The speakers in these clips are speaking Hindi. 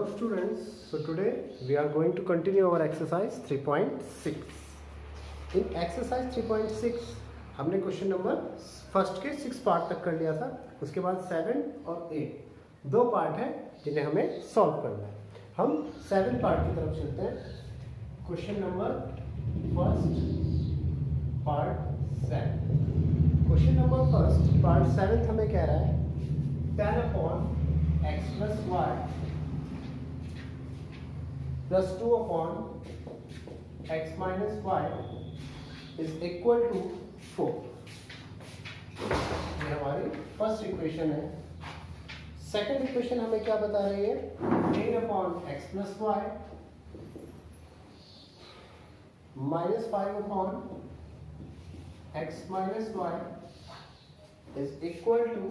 Students, so today we are going to continue our exercise 3.6. In exercise 3.6 हमने क्वेश्चन नंबर फर्स्ट के 6 पार्ट तक कर लिया था। उसके बाद 7 और 8 दो पार्ट हैं जिन्हें हमें सॉल्व करना है। हम 7 पार्ट की तरफ चलते हैं। Question number first part 7। Question number first part 7 हमें कह रहा है 10 upon x plus y plus 2 upon x minus y is equal to 4। ये हमारी फर्स्ट इक्वेशन है। सेकंड इक्वेशन हमें क्या बता रही है? 10 upon x plus y minus 5 upon x minus y is equal to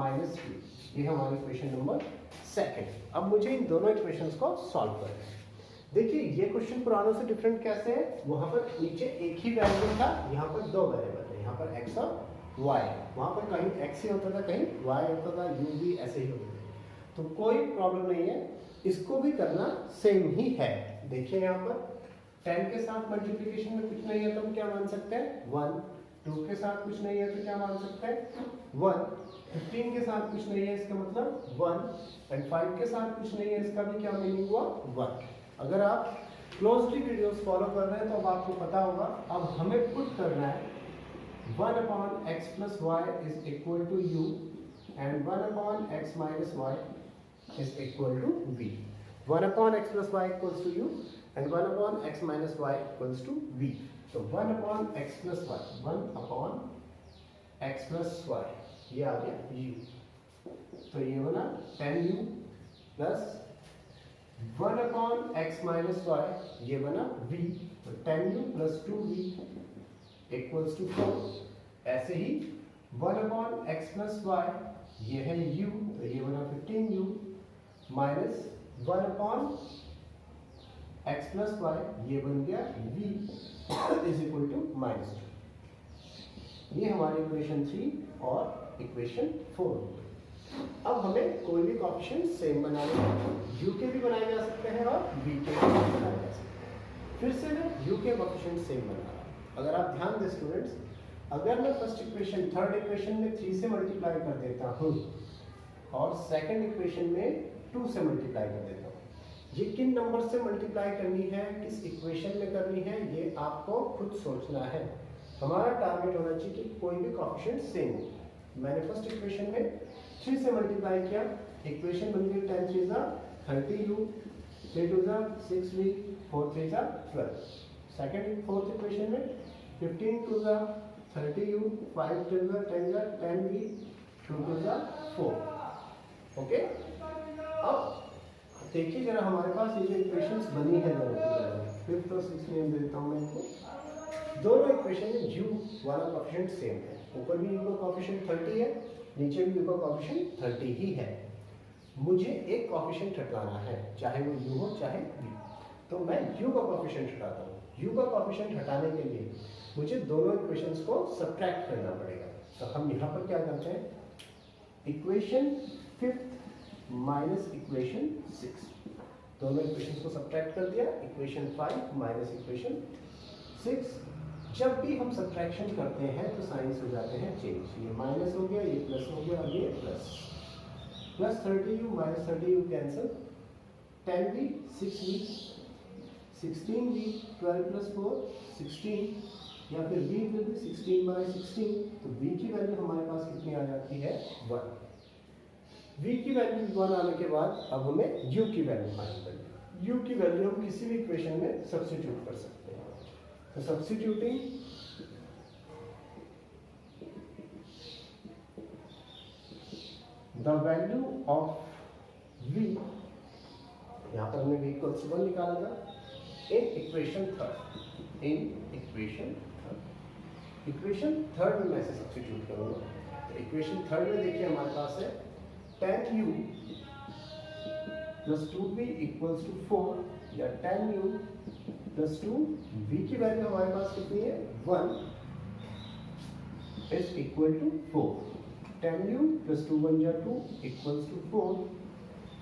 minus 2। ये हमारी इक्वेशन नंबर सेकंड। अब मुझे इन दोनों इक्वेशंस को सॉल्व करना है। देखिए ये क्वेश्चन पुरानों से डिफरेंट कैसे है? वहां पर नीचे एक ही वैल्यू था, यहाँ पर दो वेरिएबल थे, यहाँ पर x और y। वहां पर कहीं x ही होता था, कहीं y होता था, u भी ऐसे ही होते थे। तो कोई प्रॉब्लम नहीं है, इसको भी करना सेम ही है। देखिए यहाँ पर 10 के साथ मल्टीप्लीकेशन में कुछ नहीं है तो हम क्या मान सकते हैं? 1। 2 के साथ कुछ नहीं है तो क्या मान सकते हैं? 1। 15 के साथ कुछ नहीं है इसका मतलब 1। एंड 5 के साथ कुछ नहीं है इसका भी क्या मीनिंग हुआ? 1। अगर आप क्लोजली वीडियोस फॉलो कर रहे हैं तो अब आपको पता होगा। अब हमें पुट करना है 1 upon x plus y is equal to u and 1 upon x minus y is equal to v। 1 upon x plus y equals to u and 1 upon x minus y equals to v। तो 1 upon x plus y, 1 upon x plus y, ये आ गया u। तो ये बना 10u plus 1 upon x minus y, ये बना v। तो 10u plus 2v equals to 4। ऐसे ही 1 upon x plus y, ये है u, तो ये बना 15u minus 1 upon x plus y, ये बन गया v is equal to minus 2। ये हमारी इक्वेशन 3 और इक्वेशन 4। अब हमें कोई भी कोएफिशिएंट सेम बनाने हैं। u के भी बनाए जा सकते हैं और v के भी बनाए जा सकते हैं। फिर से मैं u के कोएफिशिएंट सेम बना रहा हूँ। अगर आप ध्यान दें स्टूडेंट्स, अगर मैं फर्स्ट इक्वेशन थर्ड इक्वेशन में 3 से मल्टीप्लाई कर देता हूँ और सेकंड इक्वेशन में 2 से मल्टीप्लाई कर देता हूँ, ये किन नंबर से मल्टीप्लाई करनी है, किस इक्वेशन में करनी है, ये आपको खुद सोचना है। हमारा टारगेट होना चाहिए कि कोई भी कोएफिशिएंट सेम हो। मैंने फर्स्ट इक्वेशन में 3 से मल्टीप्लाई किया, इक्वेशन बन गई 10 3 जा 30u, 3 2 जा 6v, 4 3 जा 12। सेकंड फोर्थ इक्वेशन में 15 2 जा 30u, 5 3 जा 10 जा 10v, 2 2 जा 4। ओके, अब देखिए जरा हमारे पास ये जो इक्वेशंस बनी है फिफ्थ और सिक्स्थ नेम देता हूँ मैं इनको। दोनों इक्वेशन में u वाला कोएफिशिएंट सेम है। ऊपर भी u का कोएफिशिएंट 30 है, नीचे भी u का कोएफिशिएंट 30 ही है। मुझे एक कोएफिशिएंट हटाना है, चाहे वो u हो चाहे v। तो मैं u का कोएफिशिएंट हटाता हूँ। u का कोएफिशिएंट हटाने के लिए मुझे दोनों इक्वेशंस को सब्ट्रैक्ट करना पड़ेगा। तो हम यहाँ पर क्या करते हैं? इक्वेशन 5th माइनस इक्वेशन 6, दोनों इक्वेशंस को सब्ट्रैक्ट कर दिया। Equation 5 minus equation 6। जब भी हम सब्ट्रैक्शन करते हैं तो साइंस हो जाते हैं चेंज। ये माइनस हो गया, ये प्लस हो गया और ये plus. Plus 30u minus 30u cancel, 10v 6v, 16v 12 plus 4 16, या फिर v विल बी 16/16। तो v की वैल्यू हमारे पास कितनी आ जाती है? 1। v की वैल्यू 1 आने के बाद अब हमें u की वैल्यू फाइंड करनी है। u की वैल्यू हम किसी भी इक्वेशन में सब्स्टिट्यूट कर सकते हैं। तो substituting the value of v, यहाँ पर हमने v इक्वल्स 1 निकाला था, in equation third. Equation third में मैं इसे सब्स्टिट्यूट करूंगा। तो इक्वेशन थर्ड में देखिए हमारे पास है 10u plus 2v equals to 4, या 10u प्लस 2, v की वैल्यू हमारे पास कितनी है? 1 is equal to 4। 10u plus 2 1 जा 2 equals to 4।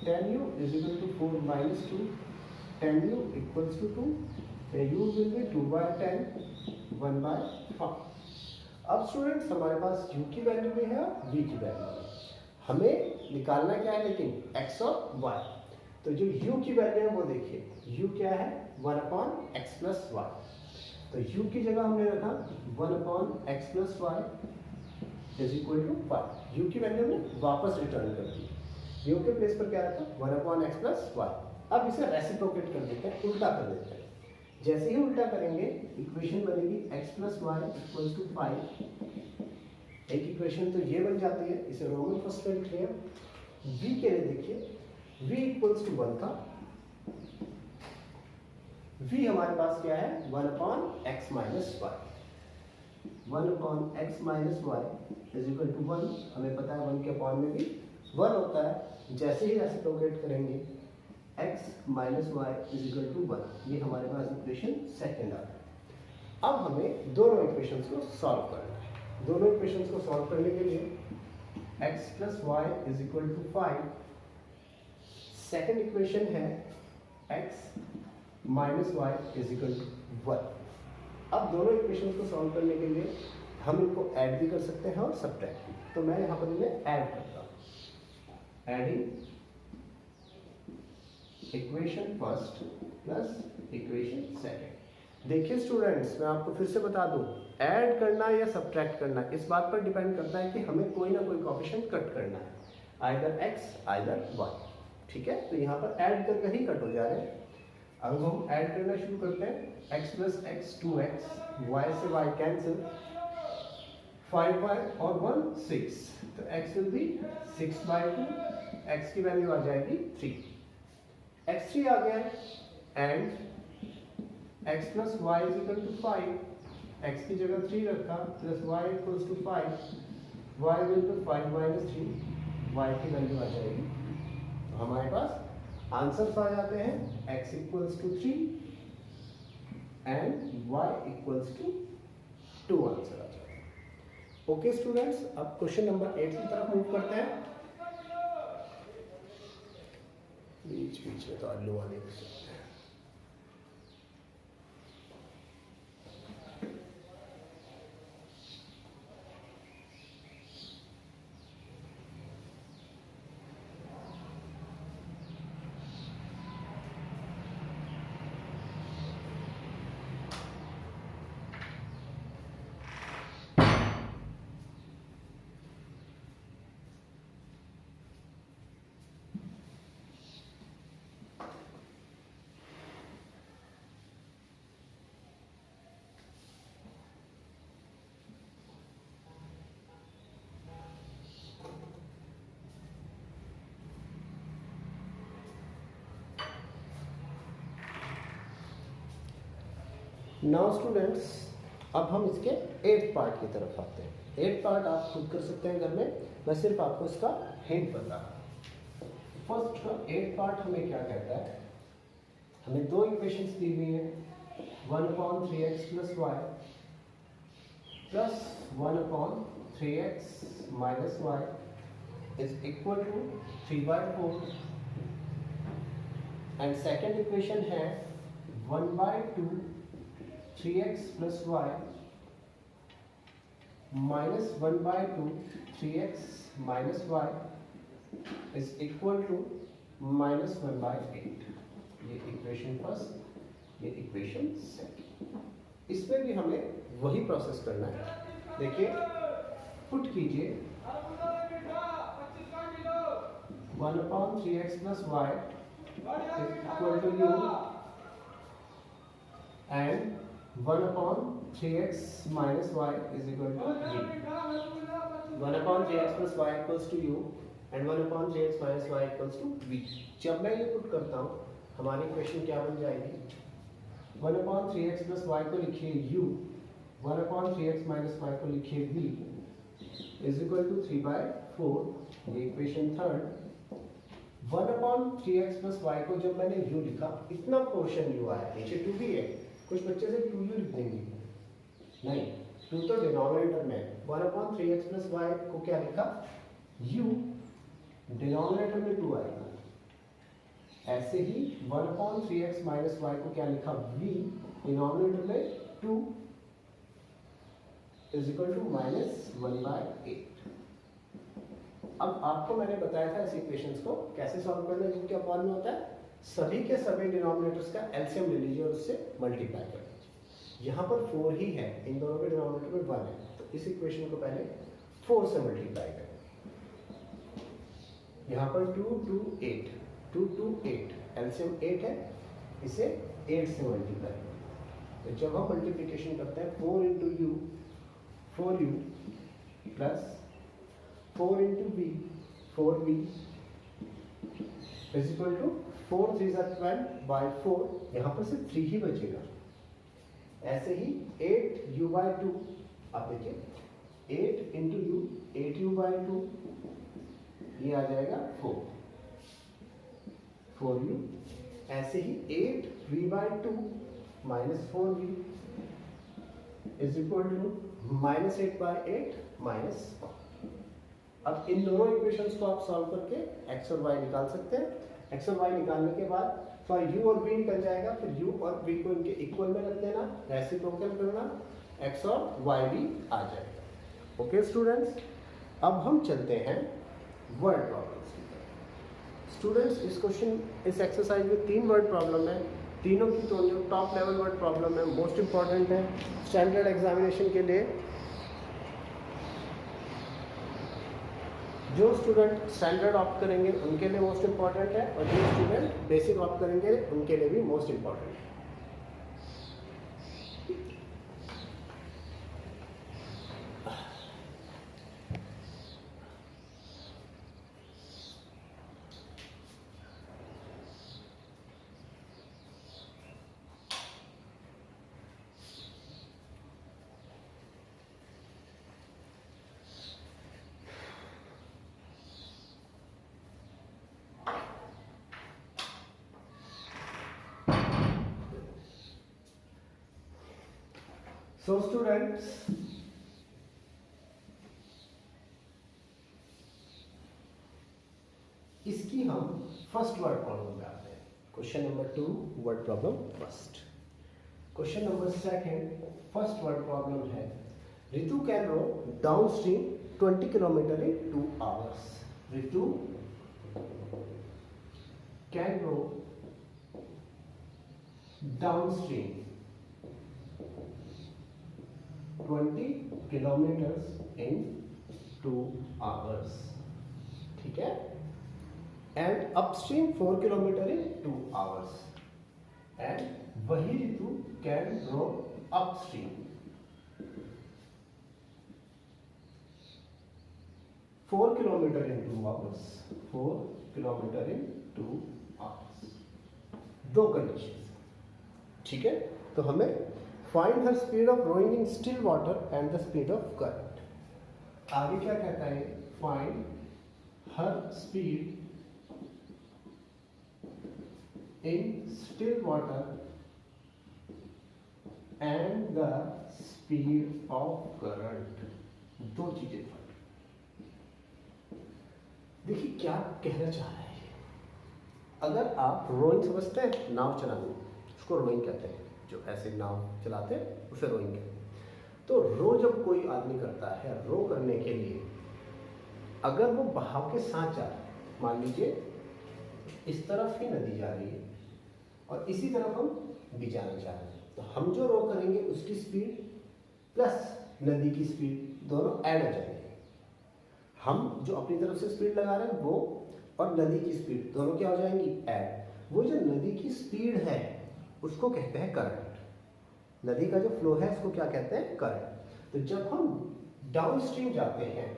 tan u is equal to 4 minus 2, tan u equals to 2, u will be 2 by 10, 1 by 5. अब स्टूडेंट्स हमारे पास u की वैल्यू भी है और v की वैल्यू है, हमें निकालना क्या है लेकिन x और y। तो जो u की वैल्यू है वो देखिए, u क्या है 1/x प्लस y, तो u की जगह हमने रखा 1/x प्लस y is equal to 5। u की वैल्यू हमने वापस रिटर्न कर दी, u के प्लेस पर क्या रखा 1/x प्लस y। अब इसे रेसिप्रोकेट कर देते हैं, उल्टा कर देते हैं। जैसे ही उल्टा करेंगे इक्वेशन बनेगी x plus Y equals to 5। एक इक्वेशन तो ये बन जाती है, इसे रोमन फर्स्ट में लिख लिया। v के लिए देखिए v इक्वल्स टू 1 था, v हमारे पास क्या है 1/x minus Y, 1/x minus Y is equal to 1। हमें पता है 1 के अपॉन में भी 1 होता है। जैसे ही रेसिप्रोकेट करेंगे x minus Y is equal to 1, ये हमारे पास इक्वेशन सेकेंड आ गया। अब हमें दोनों इक्वेशंस को सॉल्व करना है। दोनों इक्वेशंस को सॉल्व करने के लिए x plus Y is equal to 5, second equation है x minus Y is equal to 1। अब दोनों इक्वेशंस को सॉल्व करने के लिए हम इनको ऐड भी कर सकते हैं और सब्ट्रैक्ट भी। तो मैं यहाँ पर इन्हें ऐड करता हूँ, adding equation first plus equation second. देखिए स्टूडेंट्स, मैं आपको फिर से बता दूं, ऐड करना या सब्ट्रैक्ट करना इस बात पर डिपेंड करता है कि हमें कोई ना कोई कोएफिशिएंट कट करना है, आइदर x आइदर y। ठीक है, तो यहाँ पर ऐड करके ही कट हो जा रहे हैं। अब हम ऐड करना शुरू करते हैं। x plus x 2x, y से y कैंसिल, 5y और 1 6, तो x विल बी 6/2, x की वैल्यू आ जाएगी 3, x3 आ गया and x plus Y is equal to 5, x की जगह 3 रखा plus y equals to 5, y will be 5 minus 3, y की वैल्यू आ जाएगी। तो हमारे पास आंसर्स आ जाते हैं x equals to 3 and y equals to 2 answer आ जाएगा। ओके स्टूडेंट्स, अब क्वेश्चन नंबर 8 की तरफ मूव करते हैं। बीच बीच में तो आलू आने को सकते हैं। नाउ स्टूडेंट्स, अब हम इसके 8th पार्ट की तरफ आते हैं। 8th पार्ट आप खुद कर सकते हैं घर में, मैं सिर्फ आपको इसका हिंट बता रहा हूँ। फर्स्ट का 8th पार्ट हमें क्या कहता है, हमें दो इक्वेशंस दी हुई हैं, 1/3x plus Y plus 1/3x minus Y is equal to 3/4 and second equation है 1/2 3x plus y minus 1/2 3x minus y is equal to minus 1/8। ये इक्वेशन फर्स्ट, ये इक्वेशन सेकंड। इसमें भी हमें वही प्रोसेस करना है। देखिए, पुट कीजिए 1/3x plus y is equal to u and 1/3x minus y is equal to v। 1/3x plus y equals to u and 1/3x minus y equals to v। जब मैं ये पुट करता हूँ हमारी इक्वेशन क्या बन जाएगी, 1/3x plus y को लिखिए u, 1/3x minus y को लिखिए v is equal to 3/4। ये equation third. 1/3x plus y को जब मैंने u लिखा, इतना पोर्शन u आया, नीचे 2 भी है, कुछ बच्चे से 2u लिख देंगे, नहीं, 2 तो डिनोमिनेटर में, 1/3x plus y को क्या लिखा u, डिनोमिनेटर में 2 आएगा, ऐसे ही 1/3x माइनस वाई को क्या लिखा, v डिनोमिनेटर में 2 इज इक्वल टू -1/8। अब आपको मैंने बताया था इस इक्वेशंस को कैसे सॉल्व करना है, जिनके अपॉन में होता है सभी के सभी डिनोमिनेटर्स का एलसीएम ले लीजिए और उससे मल्टीप्लाई कर लीजिए। यहाँ पर 4 ही है, इन दोनों के डिनोमिनेटर में 1 है, तो इस इक्वेशन को पहले 4 से मल्टीप्लाई करें। यहाँ पर 2 2 8 2 2 8 एलसीएम 8 है, इसे 8 से मल्टीप्लाई करें। तो जब हम मल्टीप्लिकेशन करते हैं 4 into U 4u plus 4 into v 4v is equal to 4 3 12 by 4, यहाँ पर सिर्फ 3 ही बचेगा। ऐसे ही 8u/2, आप देखिए 8 इंटू यू 8u/2, ये आ जाएगा 4u। ऐसे ही 8v/2 minus 4v is equal to -8/8 minus 1। अब इन दोनों इक्वेशंस को आप सॉल्व करके x और y निकाल सकते हैं। x और y निकालने के बाद थोड़ा u और v निकल जाएगा, फिर u और v को इनके इक्वल में रख देना, रेसिप्रोकल करना, x और y भी आ जाएगा। ओके स्टूडेंट्स, अब हम चलते हैं वर्ड प्रॉब्लम्स की तरफ। स्टूडेंट्स, इस क्वेश्चन इस एक्सरसाइज में 3 वर्ड प्रॉब्लम है, तीनों की तो टॉप लेवल वर्ड प्रॉब्लम है, मोस्ट इंपॉर्टेंट है स्टैंडर्ड एग्जामिनेशन के लिए। जो स्टूडेंट स्टैंडर्ड ऑप्ट करेंगे उनके लिए मोस्ट इंपॉर्टेंट है, और जो स्टूडेंट बेसिक ऑप्ट करेंगे उनके लिए भी मोस्ट इंपॉर्टेंट है। So students, इसकी हम फर्स्ट वर्ड प्रॉब्लम पे आते हैं। Question number 2 word problem first. Question number second first word problem है, Ritu can row downstream 20 kilometre in 2 hours। Ritu can row downstream 20 kilometres in 2 hours, ठीक है, and upstream 4 kilometre in 2 hours, and वही Ritu can row upstream 4 kilometre in 2 hours, 4 kilometre in 2 hours। दो कंडीशन, ठीक है। तो हमें find her speed of rowing in still water and the speed of current. आगे क्या कहता है, find her speed in still water and the speed of current. दो चीजें फाइंड। देखिए क्या कहना चाह रहा है। अगर आप रोइंग समझते हैं, नाव चलाना, उसको रोइंग कहते हैं, जो ऐसे नाव चलाते हैं उसे रोइंग कहते हैं। तो रो जब कोई आदमी करता है, रो करने के लिए अगर वो बहाव के साथ जा रहा है, मान लीजिए इस तरफ ही नदी जा रही है और इसी तरफ हम भी जाना चाह रहे हैं, तो हम जो रो करेंगे उसकी स्पीड प्लस नदी की स्पीड दोनों ऐड हो जाएंगे। हम जो अपनी तरफ से स्पीड लगा रहे हैं वो और नदी की स्पीड दोनों क्या हो जाएंगी, ऐड। वो जो नदी की स्पीड है उसको कहते हैं करंट। नदी का जो फ्लो है उसको क्या कहते हैं, करंट। तो जब हम डाउन स्ट्रीम जाते हैं,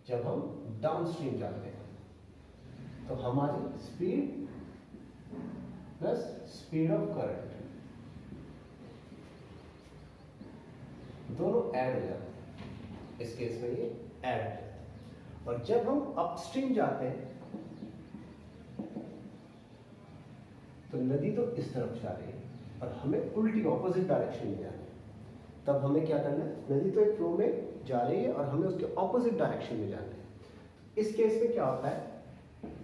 जब हम डाउन स्ट्रीम जाते हैं तो हमारी speed plus speed of current दोनों ऐड हो जाते हैं। इस केस में ये ऐड हो जाता है। और जब हम अपस्ट्रीम जाते हैं तो नदी तो इस तरफ जा रही है और हमें उल्टी ऑपोजिट डायरेक्शन में जाना है। तब हमें क्या करना है, नदी तो एक फ्लो में जा रही है और हमें उसके ऑपोजिट डायरेक्शन में जाना है। इस केस में क्या होता है,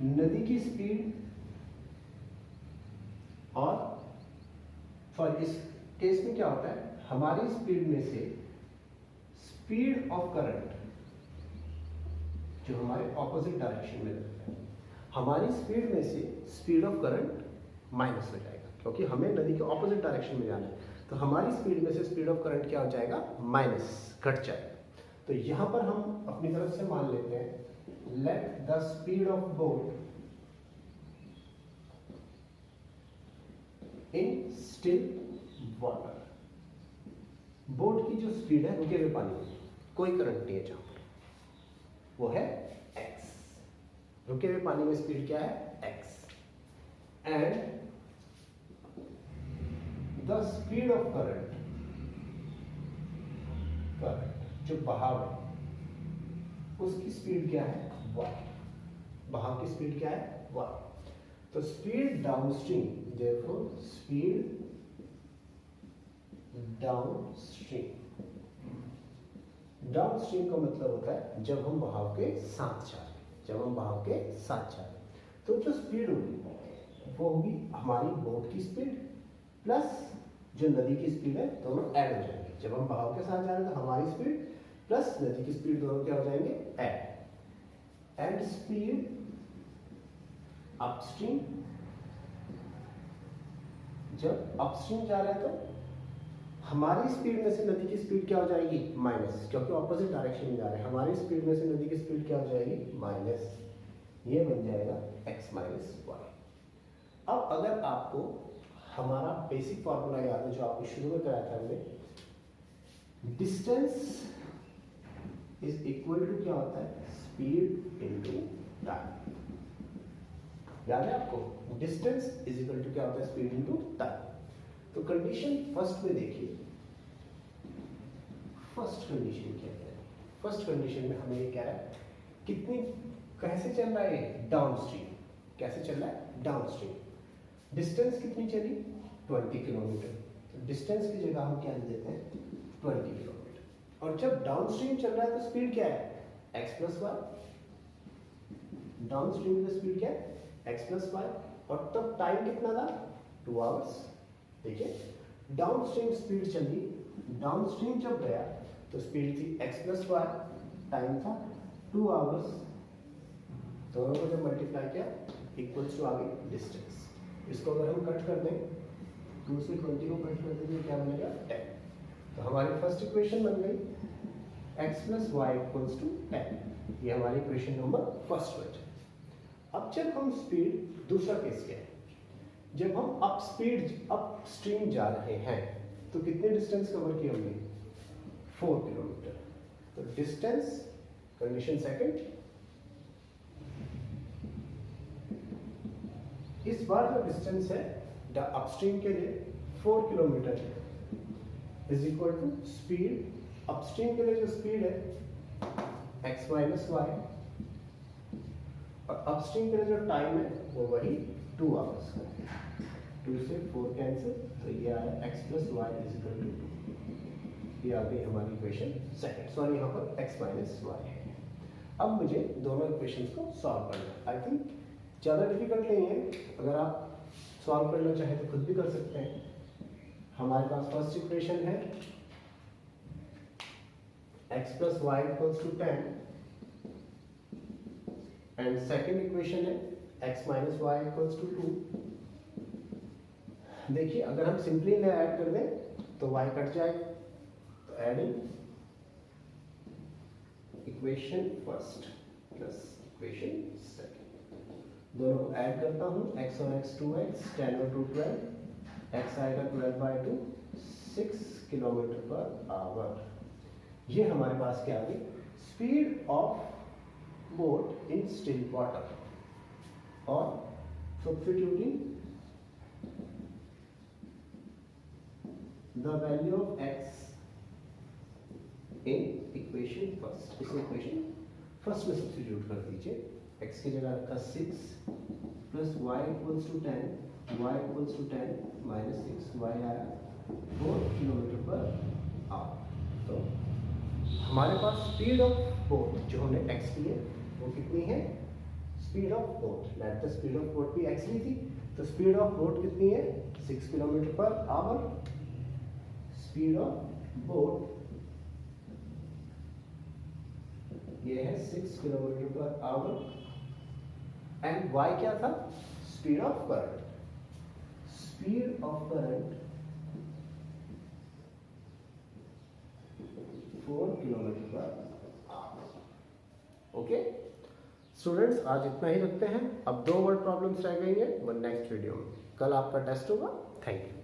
नदी की स्पीड और फॉर इस केस में क्या होता है, हमारी स्पीड में से स्पीड ऑफ करंट जो हमारे ऑपोजिट डायरेक्शन में लगता है, हमारी स्पीड में से स्पीड ऑफ करंट माइनस हो जाएगा, क्योंकि हमें नदी के ऑपोजिट डायरेक्शन में जाना है, तो हमारी स्पीड में से स्पीड ऑफ करंट क्या हो जाएगा, माइनस, घट जाएगा। तो यहां पर हम अपनी तरफ से मान लेते हैं let the speed of boat in still water, boat की जो स्पीड है रुके हुए पानी में, कोई करंट नहीं है जहां पर, वो है x। रुके हुए पानी में स्पीड क्या है, x, and the speed of current, जो बहाव है उसकी स्पीड क्या है, y, बहाव की स्पीड क्या है, y। तो speed downstream, therefore speed downstream, downstream का मतलब होता है जब हम बहाव के साथ जा रहे हैं, जब हम बहाव के साथ जा रहे हैं, तो जो स्पीड होगी वो होगी हमारी बोट की स्पीड प्लस जो नदी की स्पीड है, दोनों ऐड हो जाएंगे। जब हम बहाव के साथ जा रहे हैं तो हमारी स्पीड प्लस नदी की स्पीड दोनों क्या हो जाएंगे, ऐड, एंड स्पीड अपस्ट्रीम, जब अपस्ट्रीम जा रहे हैं तो हमारी स्पीड में से नदी की स्पीड क्या हो जाएगी, माइनस, क्योंकि ऑपोजिट डायरेक्शन में जा रहे हैं, हमारी स्पीड में से नदी की स्पीड क्या हो जाएगी, माइनस, ये बन जाएगा x माइनस वाई। अब अगर आपको हमारा बेसिक फॉर्मूला याद है जो आपको शुरू में कराया था हमने, डिस्टेंस इज इक्वल टू क्या होता है, स्पीड इनटू टाइम, याद है आपको, डिस्टेंस इज इक्वल टू क्या होता है, स्पीड इनटू टाइम। तो कंडीशन फर्स्ट में देखिए, फर्स्ट कंडीशन क्या है, फर्स्ट कंडीशन में हमें ये कह रहा है कितनी, कैसे चल रहा है, डाउनस्ट्रीम, कैसे चल रहा है, डाउनस्ट्रीम, डिस्टेंस कितनी चली, 20 किलोमीटर, तो डिस्टेंस की जगह हम क्या देते हैं, 20 किलोमीटर, और जब डाउनस्ट्रीम चल रहा है तो स्पीड क्या है, x प्लस वाई, डाउनस्ट्रीम की स्पीड क्या है, x प्लस वाई, और तब टाइम कितना था, 2 आवर्स। देखिए डाउनस्ट्रीम स्पीड चली, डाउनस्ट्रीम जब गया तो स्पीड थी x प्लस वाई, टाइम था 2 आवर्स, दोनों को जब मल्टीप्लाई किया इक्वल्स टू आ गई डिस्टेंस। इसको अगर हम कट कर दें, 2 से 20 को कट कर देंगे क्या बनेगा, 10। तो हमारी फर्स्ट इक्वेशन बन गई x plus Y equals to 10, ये हमारी इक्वेशन नंबर फर्स्ट बन जाए। अब जब हम स्पीड, दूसरा केस क्या है, जब हम अप स्ट्रीम जा रहे हैं तो कितने डिस्टेंस कवर किए हमने, 4 किलोमीटर, तो डिस्टेंस, कंडीशन सेकंड, इस बार जो डिस्टेंस है अपस्ट्रीम के लिए 4 kilometre is equal to speed, upstream के लिए जो स्पीड है x माइनस वाई, और अपस्ट्रीम के लिए जो टाइम है वो वही 2 आवर्स का, 2 से 4 कैंसिल, तो ये आया x plus Y is equal to 2, ये आ गई हमारी इक्वेशन सेकंड, सॉरी यहाँ पर x माइनस वाई है। अब मुझे दोनों इक्वेशंस को सॉल्व करना है, आई थिंक ज़्यादा डिफिकल्ट नहीं है, अगर आप सॉल्व करना चाहें तो खुद भी कर सकते हैं। हमारे पास फर्स्ट इक्वेशन है x plus Y equals to 10, and second equation है x minus y equals to 2। देखिए अगर हम सिंपली इन्हें ऐड कर दें तो y कट जाएगा, तो adding equation first plus equation second, दोनों को ऐड करता हूं, x और x 2x, 10 और 2 12, x आएगा 12/2, 6 किलोमीटर पर आवर। ये हमारे पास क्या आ गई, speed of boat in still water, और substituting the value of x in equation first, इस इक्वेशन फर्स्ट में सब्स्टिट्यूट कर दीजिए, x की जगह रखा 6 plus y equals to 10, y equals to 10 minus 6, y आया 4 किलोमीटर पर आवर। तो हमारे पास स्पीड ऑफ बोट जो हमने x ली है वो कितनी है, speed of boat, let the speed of boat भी x ली थी, तो स्पीड ऑफ बोट कितनी है 6 kilometre per hour. Speed of boat ये है 6 kilometre per hour. And y क्या था speed of current. Speed of current 4 kilometre per hour. Okay students, आज इतना ही रखते हैं। अब 2 वर्ड प्रॉब्लम्स रह गई हैं वो नेक्स्ट वीडियो में। कल आपका टेस्ट होगा। Thank you.